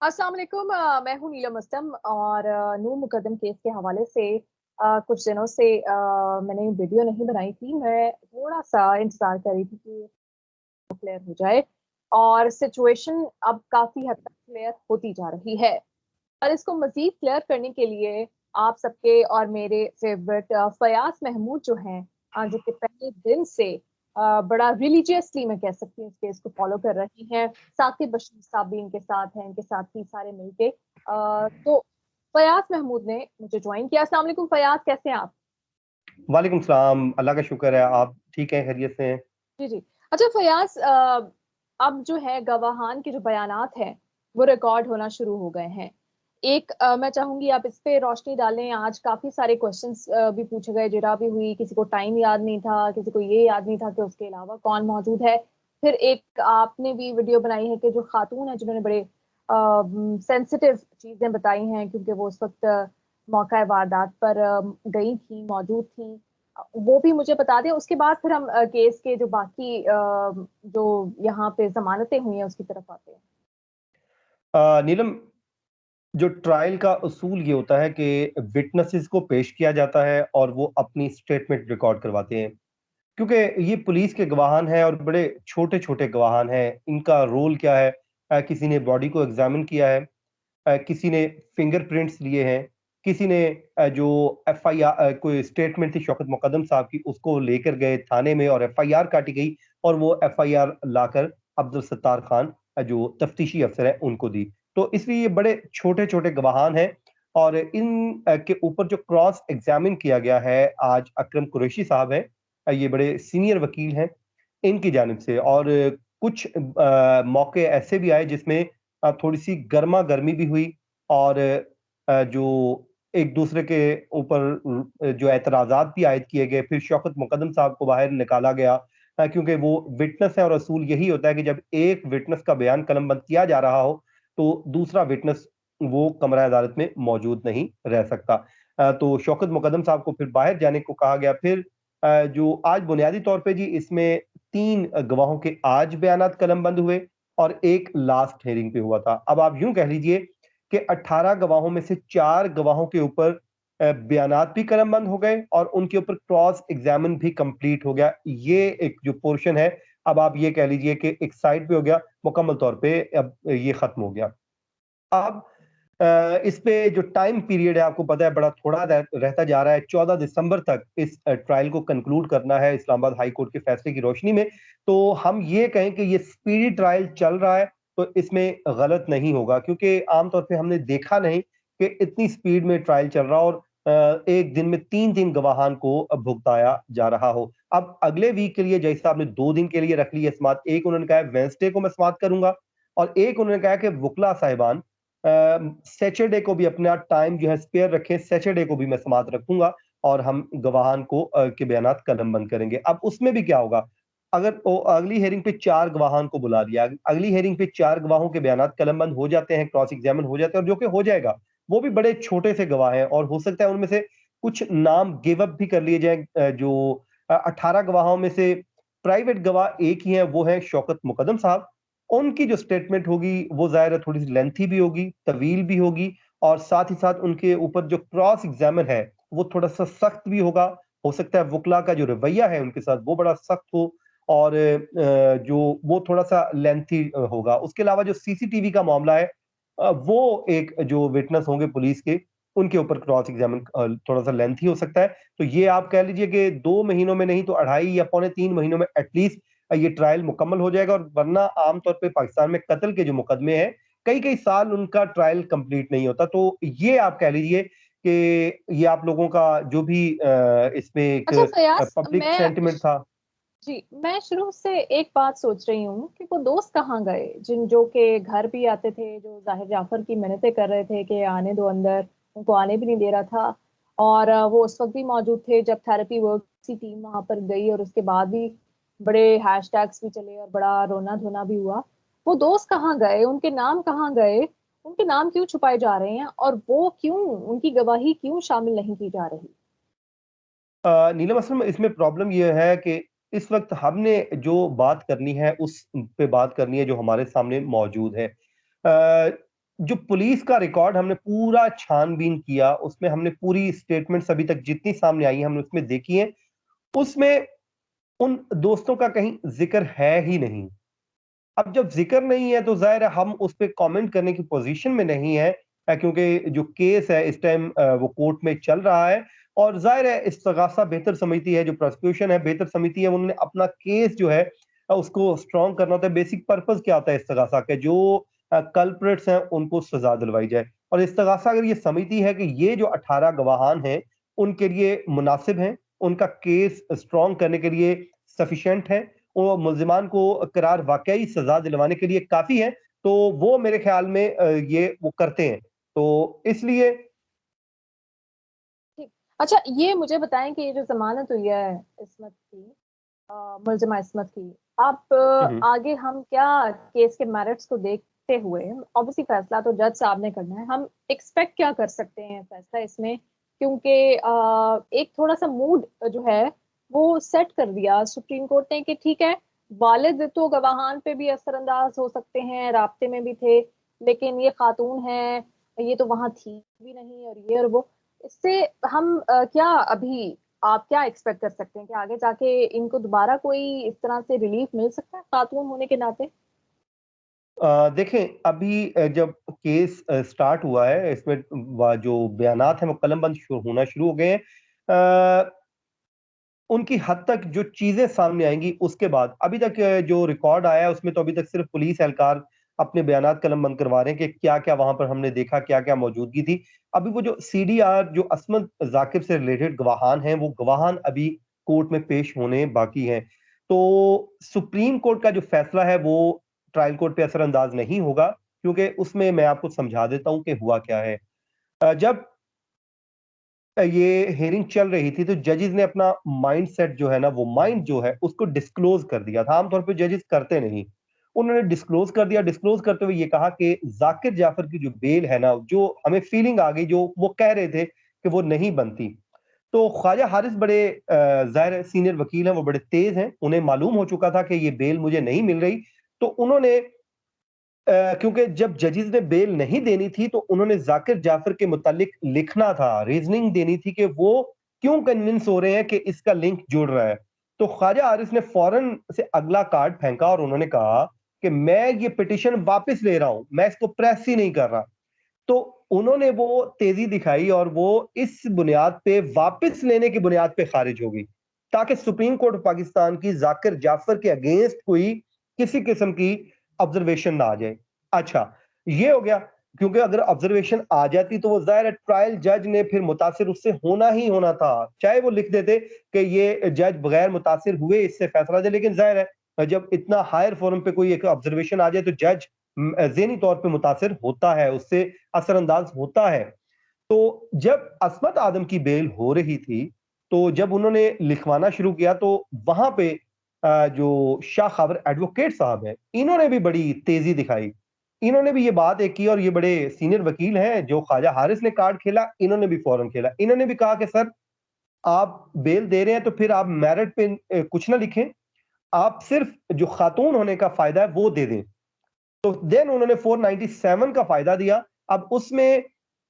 अस्सलाम वालेकुम। मैं हूँ नीलम असलम और नूर मुकद्दम केस के हवाले से कुछ दिनों से मैंने वीडियो नहीं बनाई थी। मैं थोड़ा सा इंतजार कर रही थी कि क्लियर हो जाए और सिचुएशन अब काफी हद तक क्लियर होती जा रही है। और इसको मजीद क्लियर करने के लिए आप सबके और मेरे फेवरेट फयाज महमूद जो हैं, जो कि पहले दिन से बड़ा रिलीजियसली मैं कह सकती हूँ इस केस को फॉलो कर रही हैं। साकिब बशीर साहब भी इनके साथ हैं, इनके साथ ही सारे मिलके तो फयाज महमूद ने मुझे ज्वाइन किया। अस्सलाम वालेकुम फयाज, कैसे हैं आप? वालेकुम सलाम। अल्लाह का शुक्र है, आप ठीक हैं, खैरियत से हैं? जी जी। अच्छा फयाज, अब जो है गवाहान के जो बयानात हैं वो रिकॉर्ड होना शुरू हो गए हैं। एक मैं चाहूंगी आप इस पे रोशनी डालें। आज काफी सारे क्वेश्चंस भी पूछे गए, जिरा भी हुई, किसी को टाइम याद नहीं था, किसी को ये याद नहीं था कि उसके अलावा कौन मौजूद है। फिर एक आपने भी वीडियो बनाई है कि जो खातून है जिन्होंने बड़े सेंसिटिव चीजें बताई हैं, क्योंकि वो उस वक्त मौका वारदात पर गई थी, मौजूद थी। वो भी मुझे बता दें, उसके बाद फिर हम केस के जो बाकी जो यहाँ पे जमानतें हुई हैं उसकी तरफ आते हैं। नीलम, जो ट्रायल का उसूल ये होता है कि विटनेसेस को पेश किया जाता है और वो अपनी स्टेटमेंट रिकॉर्ड करवाते हैं। क्योंकि ये पुलिस के गवाहान हैं और बड़े छोटे-छोटे गवाहान हैं, इनका रोल क्या है? किसी ने बॉडी को एग्ज़ामिन किया है, किसी ने फिंगरप्रिंट्स लिए हैं, किसी ने जो कोई स्टेटमेंट थी शौकत मुक़द्दम साहब की, उसको लेकर गए थाने में और एफआईआर काटी गई और वो एफआईआर लाकर अब्दुल सत्तार खान, जो तफ्तीशी अफ़सर हैं, उनको दी। तो इसलिए ये बड़े छोटे-छोटे गवाहान हैं और इन के ऊपर जो क्रॉस एग्ज़ामिन किया गया है, आज अकरम कुरैशी साहब हैं, ये बड़े सीनियर वकील हैं, इनकी जानिब से। और कुछ मौके ऐसे भी आए जिसमें थोड़ी-सी गरमा-गर्मी भी हुई और जो एक-दूसरे के ऊपर जो एतराज़ात भी आयद किए गए, फिर शौकत मुक़द्दम साहब को बाहर निकाला गया, क्योंकि वो विटनेस है और असूल यही होता है कि जब एक विटनेस का बयान कलमबंद किया जा रहा हो, तो दूसरा विटनेस वो कमरा अदालत में मौजूद नहीं रह सकता। तो शौकत मुक़द्दम साहब को फिर बाहर जाने को कहा गया। फिर जो आज बुनियादी तौर पे जी इसमें 3 गवाहों के आज बयानात कलमबंद हुए और 1 लास्ट हियरिंग पे हुआ था। अब आप यूँ कह लीजिए कि 18 गवाहों में से 4 गवाहों के ऊपर बयानात भी कलमबंद हो गए और उनके ऊपर क्रॉस एग्जामिन भी कंप्लीट हो गया। ये एक जो पोर्शन है, अब आप ये कह लीजिए कि एक साइड पे हो गया, मुकम्मल तौर पे अब ये खत्म हो गया। अब इस पे जो टाइम पीरियड है, आपको पता है बड़ा थोड़ा रहता जा रहा है। 14 दिसंबर तक इस ट्रायल को कंक्लूड करना है इस्लामाबाद हाई कोर्ट के फैसले की रोशनी में। तो हम ये कहें कि ये स्पीडी ट्रायल चल रहा है, तो इसमें गलत नहीं होगा, क्योंकि आमतौर पे हमने देखा नहीं कि इतनी स्पीड में ट्रायल चल रहा हो और एक दिन में 3-3 गवाहान को भुगताया जा रहा हो। अब अगले वीक के लिए जैसे आपने 2 दिन के लिए रख ली है समाअत, एक उन्होंने कहा है वेडनेसडे को मैं समाअत करूँगा और एक उन्होंने कहा है कि वुकला साहिबान सैटरडे को भी अपना टाइम जो है स्पेयर रखें, सैटरडे को भी मैं समाअत रखूँगा और हम गवाहान को के बयानात कलमबंद करेंगे। अब उसमें भी क्या होगा? अगर ओ अगली हियरिंग पे 4 गवाहान को बुला लिया, अगली हियरिंग पे 4 गवाहों के बयानात कलमबंद हो जाते हैं, क्रॉस एग्जामिन हो जाते हैं और जो कि हो जाएगा, वो भी बड़े छोटे से गवाह हैं और हो सकता है उनमें से कुछ नाम गिव अप भी कर लिए जाएँ। जो 18 गवाहों में से प्राइवेट गवाह एक ही हैं, वो हैं शौकत मुक़द्दम साहब। उनकी जो स्टेटमेंट होगी वो ज़ाहिर है थोड़ी-सी लेंथी भी होगी, तवील भी होगी और साथ ही साथ उनके ऊपर जो क्रॉस एग्ज़ामिन है, वो थोड़ा-सा सख्त भी होगा। हो सकता है वुकला का जो रवैया है उनके साथ वो बड़ा सख्त हो और जो वो थोड़ा-सा लेंथी होगा। उसके अलावा जो सीसीटीवी का मामला है, वो एक जो विटनेस होंगे पुलिस के, उनके ऊपर क्रॉस एग्ज़ामिन थोड़ा-सा लेंथी हो सकता है। तो ये आप कह लीजिए कि 2 महीनों में नहीं तो 2.5 या पौने 3 महीनों में एट लीस्ट ये ट्रायल मुकम्मल हो जाएगा। और वरना आम तौर पे पाकिस्तान में कत्ल के जो मुकदमे हैं, कई-कई साल उनका ट्रायल कंप्लीट नहीं होता। तो ये आप कह लीजिए कि ये आप लोगों का जो भी इसमें एक अच्छा फयाज, पब्लिक सेंटिमेंट था। मैं शुरू से एक बात सोच रही हूँ कि वो दोस्त कहाँ गए, जिन जो के घर भी आते थे, जो जाहिर जाफर की मिन्नतें कर रहे थे कि आने दो अंदर, उनको आने भी नहीं दे रहा था। और वो उस वक्त भी मौजूद थे जब थेरेपी वर्क की टीम वहां पर गई, और उसके बाद भी बड़े हैशटैग्स भी चले और बड़ा रोना धोना भी हुआ। वो दोस्त कहाँ गए, उनके नाम कहाँ गए, उनके नाम क्यों छुपाए जा रहे हैं, और वो क्यों, उनकी गवाही क्यों शामिल नहीं की जा रही? नीलम, असल में इसमें प्रॉब्लम ये है कि इस वक्त हमने जो बात करनी है उस पे बात करनी है जो हमारे सामने मौजूद है। जो पुलिस का रिकॉर्ड हमने पूरा छानबीन किया, उसमें हमने पूरी स्टेटमेंट्स अभी तक जितनी सामने आई हैं, हमने उसमें देखी है। उसमें उन दोस्तों का कहीं ज़िक्र है ही नहीं। अब जब ज़िक्र नहीं है तो ज़ाहिर है हम उस पे कमेंट करने की पोज़ीशन में नहीं है, क्योंकि जो केस है इस टाइम वो कोर्ट में चल रहा है और ज़ाहिर है इस्तग़ासा बेहतर समझती है, जो प्रोसिक्यूशन है बेहतर समझती है, उन्होंने अपना केस जो है उसको स्ट्रॉन्ग करना होता है। बेसिक पर्पज़ क्या होता है इस्तग़ासा का? जो कल्प्रिट्स हैं उनको सज़ा दिलवाई जाए और इस्तग़ासा अगर ये समझती है कि ये जो 18 गवाहान हैं, उनके लिए मुनासिब हैं, उनका केस स्ट्रॉन्ग करने के लिए सफिशिएंट है, वो मुल्ज़िमान को करार वाक़ई सज़ा दिलवाने के लिए काफ़ी है, तो वो मेरे ख़्याल में ये वो करते हैं। तो इसलिए ठीक। अच्छा, ये मुझे बताएँ कि ये जो ज़मानत हुई है इस्मत की, मुल्ज़िमा इस्मत की, आप हुँ, हुँ। आगे हम क्या केस के मेरिट्स को देखते हुए, ऑब्वियसली फैसला तो जज साहब ने करना है, हम एक्सपेक्ट क्या कर सकते हैं फैसला इसमें? क्योंकि एक थोड़ा-सा मूड जो है, वो सेट कर दिया सुप्रीम कोर्ट ने कि ठीक है, वालिद तो गवाहान पे भी असरअंदाज़ हो सकते हैं, राब्ते में भी थे, लेकिन ये खातून है, ये तो वहाँ थी भी नहीं और ये और वो। इससे हम क्या अभी आप क्या एक्सपेक्ट कर सकते हैं कि आगे जाके इनको दोबारा कोई इस तरह से रिलीफ मिल सकता है खातून होने के नाते? देखें अभी जब केस स्टार्ट हुआ है इसमें जो बयानात हैं वो कलमबंद होना शुरू हो गए हैं। उनकी हद तक जो चीजें सामने आएंगी उसके बाद अभी तक जो रिकॉर्ड आया है उसमें तो अभी तक सिर्फ पुलिस एहलकार अपने बयानात कलमबंद करवा रहे हैं कि क्या क्या वहां पर हमने देखा, क्या क्या मौजूदगी थी। अभी वो जो सीडीआर जो असमत जाकिर से रिलेटेड गवाहान हैं वो गवाहान अभी कोर्ट में पेश होने बाकी हैं। तो सुप्रीम कोर्ट का जो फैसला है वो ट्रायल कोर्ट पे असरअंदाज नहीं होगा, क्योंकि उसमें मैं आपको समझा देता हूं कि हुआ क्या है। जब ये हियरिंग चल रही थी तो जजेस ने अपना माइंडसेट जो है ना, वो माइंड जो है उसको डिस्क्लोज कर दिया था। आमतौर पे जजेस करते नहीं, उन्होंने डिस्क्लोज कर दिया। डिस्क्लोज करते हुए ये कहा कि जाकिर जाफर की जो बेल है ना, जो हमें फीलिंग आ गई, जो वो कह रहे थे कि वो नहीं बनती। तो ख्वाजा हारिस बड़े जाहिर सीनियर वकील हैं, वो बड़े तेज हैं, उन्हें मालूम हो चुका था कि ये बेल मुझे नहीं मिल रही। तो उन्होंने क्योंकि जब जजेस ने बेल नहीं देनी थी तो उन्होंने जाकिर जाफर के मुतालिक लिखना था, रीजनिंग देनी थी कि वो क्यों कन्विंस हो रहे हैं कि इसका लिंक जुड़ रहा है। तो ख्वाजा आरिफ ने फौरन से अगला कार्ड फेंका और उन्होंने कहा कि मैं ये पिटिशन वापस ले रहा हूं, मैं इसको प्रेस ही नहीं कर रहा। तो उन्होंने वो तेजी दिखाई और वो इस बुनियाद पे, वापस लेने की बुनियाद पे खारिज होगी, ताकि सुप्रीम कोर्ट पाकिस्तान की जाकिर जाफर के अगेंस्ट कोई किसी किस्म की ऑब्जर्वेशन ना आ जाए। अच्छा, ये हो गया। क्योंकि अगर ऑब्जर्वेशन आ जाती तो वो जाहिर है ट्रायल जज ने फिर मुतासिर उससे होना ही होना था, चाहे वो लिख देते कि ये जज बगैर मुतासिर हुए इससे फैसला दे। लेकिन जाहिर है जब इतना हायर फोरम पे कोई एक ऑब्जर्वेशन आ जाए तो जज ज़हनी तौर पे मुतासिर होता है, उससे असरअंदाज होता है। तो जब अस्मत आदम की बेल हो रही थी, तो जब उन्होंने लिखवाना शुरू किया तो वहां पे जो शाह खबर एडवोकेट साहब हैं, इन्होंने भी बड़ी तेजी दिखाई। इन्होंने भी ये बात एक की और ये बड़े सीनियर वकील हैं, जो ख्वाजा हारिस ने कार्ड खेला, इन्होंने भी फौरन खेला। इन्होंने भी कहा कि सर, आप बेल दे रहे हैं तो फिर आप मेरिट पे कुछ ना लिखें, आप सिर्फ जो खातून होने का फायदा है वो दे दें। तो देन उन्होंने 497 का फायदा दिया। अब उसमें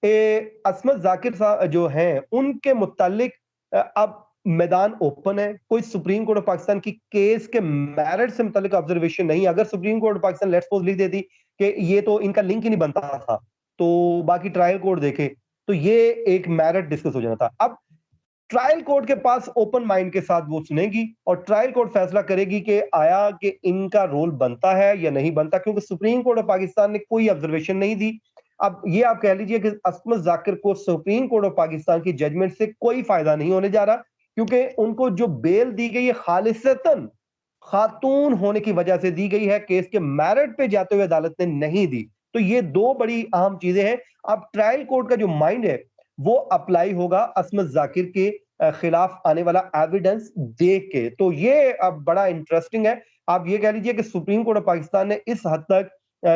असमत जाकिर साहब जो हैं उनके मुतालिक अब मैदान ओपन है। कोई सुप्रीम कोर्ट ऑफ पाकिस्तान की केस के मेरिट से मुतालिक ऑब्जर्वेशन नहीं। अगर supreme court of Pakistan let's suppose लिख देती कि ये तो इनका लिंक ही नहीं बनता था, तो बाकी ट्रायल कोर्ट देखे, तो ये एक मेरिट डिस्कस हो जाना था। अब ट्रायल कोर्ट के पास ओपन माइंड के साथ वो सुनेगी और ट्रायल कोर्ट फैसला करेगी कि आया कि इनका रोल बनता है या नहीं बनता, क्योंकि सुप्रीम कोर्ट ऑफ पाकिस्तान ने कोई ऑब्जर्वेशन नहीं दी। अब ये आप कह लीजिए कि असमत जाकिर को सुप्रीम कोर्ट ऑफ पाकिस्तान की जजमेंट से कोई फायदा नहीं होने जा रहा, क्योंकि उनको जो बेल दी गई है खालिसतन खातून होने की वजह से दी गई है, केस के मेरिट पे जाते हुए अदालत ने नहीं दी। तो ये दो बड़ी अहम चीजें हैं। अब ट्रायल कोर्ट का जो माइंड है वो अप्लाई होगा असमत जाकिर के खिलाफ आने वाला एविडेंस देख के। तो ये अब बड़ा इंटरेस्टिंग है। आप ये कह लीजिए कि सुप्रीम कोर्ट ऑफ पाकिस्तान ने इस हद तक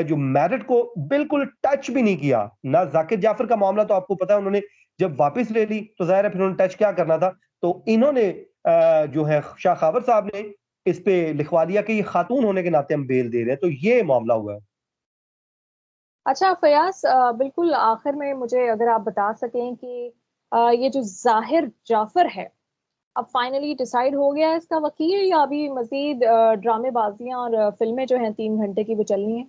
जो मेरिट को बिल्कुल टच भी नहीं किया ना। जाकिर जाफर का मामला तो आपको पता है, उन्होंने जब वापस ले ली तो जाहिर है फिर उन्होंने टच क्या करना था। तो इन्होंने जो है शाह खाबर साहब ने इस पे लिखवा दिया कि ये खातून होने के नाते हम बेल दे रहे हैं। तो ये मामला हुआ है। अच्छा फयाज, बिल्कुल आखिर में मुझे अगर आप बता सकें कि ये जो जाहिर जाफर है, अब फाइनली डिसाइड हो गया है इसका वकील, या अभी मजीद ड्रामेबाजियां और फिल्में जो हैं 3 घंटे की वो चलनी है?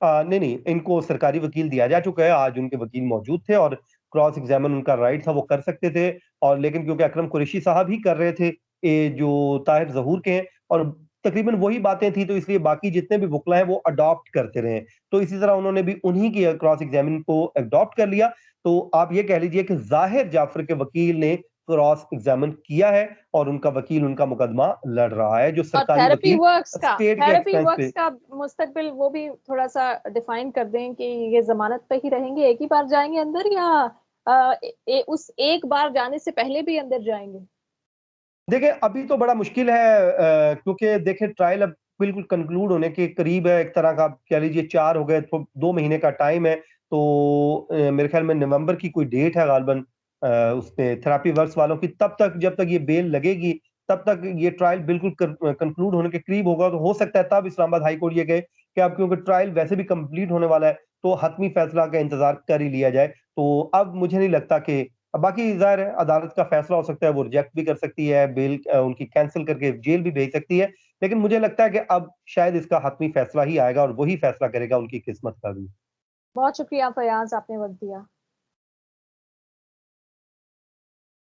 नहीं नहीं, इनको सरकारी वकील दिया जा चुका है। आज उनके वकील मौजूद थे और क्रॉस एग्जामिन उनका राइट था, वो कर सकते थे। और लेकिन क्योंकि अकरम कुरैशी साहब ही कर रहे थे, ये जो ताहिर जहूर के हैं, और तकरीबन वही बातें थी, तो इसलिए बाकी जितने भी वकला हैं वो अडॉप्ट करते रहे। तो इसी तरह उन्होंने भी उन्हीं की क्रॉस एग्जामिन को अडॉप्ट कर लिया। तो आप ये कह लीजिए कि जाहिर जाफर के वकील ने क्रॉस एग्जामिन किया है और उनका वकील उनका मुकदमा लड़ रहा है, जो और सरकारी वकील स्टेट के थेरेपी एक्सपेंस वर्क्स पे। का मुस्तकबिल वो भी थोड़ा सा डिफाइन कर दें कि ये जमानत पे ही रहेंगे, एक ही बार जाएंगे अंदर, या उस एक बार जाने से पहले भी अंदर जाएंगे? देखिए, अभी तो बड़ा मुश्किल है, क्योंकि देखिए ट्रायल अब बिल्कुल कंक्लूड होने के करीब है। एक तरह का आप कह लीजिए 4 हो गए, तो 2 महीने का टाइम है। तो मेरे ख्याल में नवंबर की कोई डेट है गालिबन, उसपे थेरेपी वर्क्स वालों की। तब तक, जब तक ये बेल लगेगी, तब तक ये ट्रायल बिल्कुल कंक्लूड होने के करीब होगा। तो हो सकता है तब इस्लामाबाद हाई कोर्ट ये कहे कि अब क्योंकि ट्रायल वैसे भी कंप्लीट होने वाला है, तो हतमी फैसला का इंतजार कर ही लिया जाए। तो अब मुझे नहीं लगता कि, अब बाकी ज़ाहिर है अदालत का फैसला हो सकता है, वो रिजेक्ट भी कर सकती है, बेल उनकी कैंसल करके जेल भी भेज सकती है। लेकिन मुझे लगता है कि अब शायद इसका हतमी फैसला ही आएगा और वही फैसला करेगा उनकी किस्मत का भी। बहुत शुक्रिया फयाज, आपने वक्त दिया।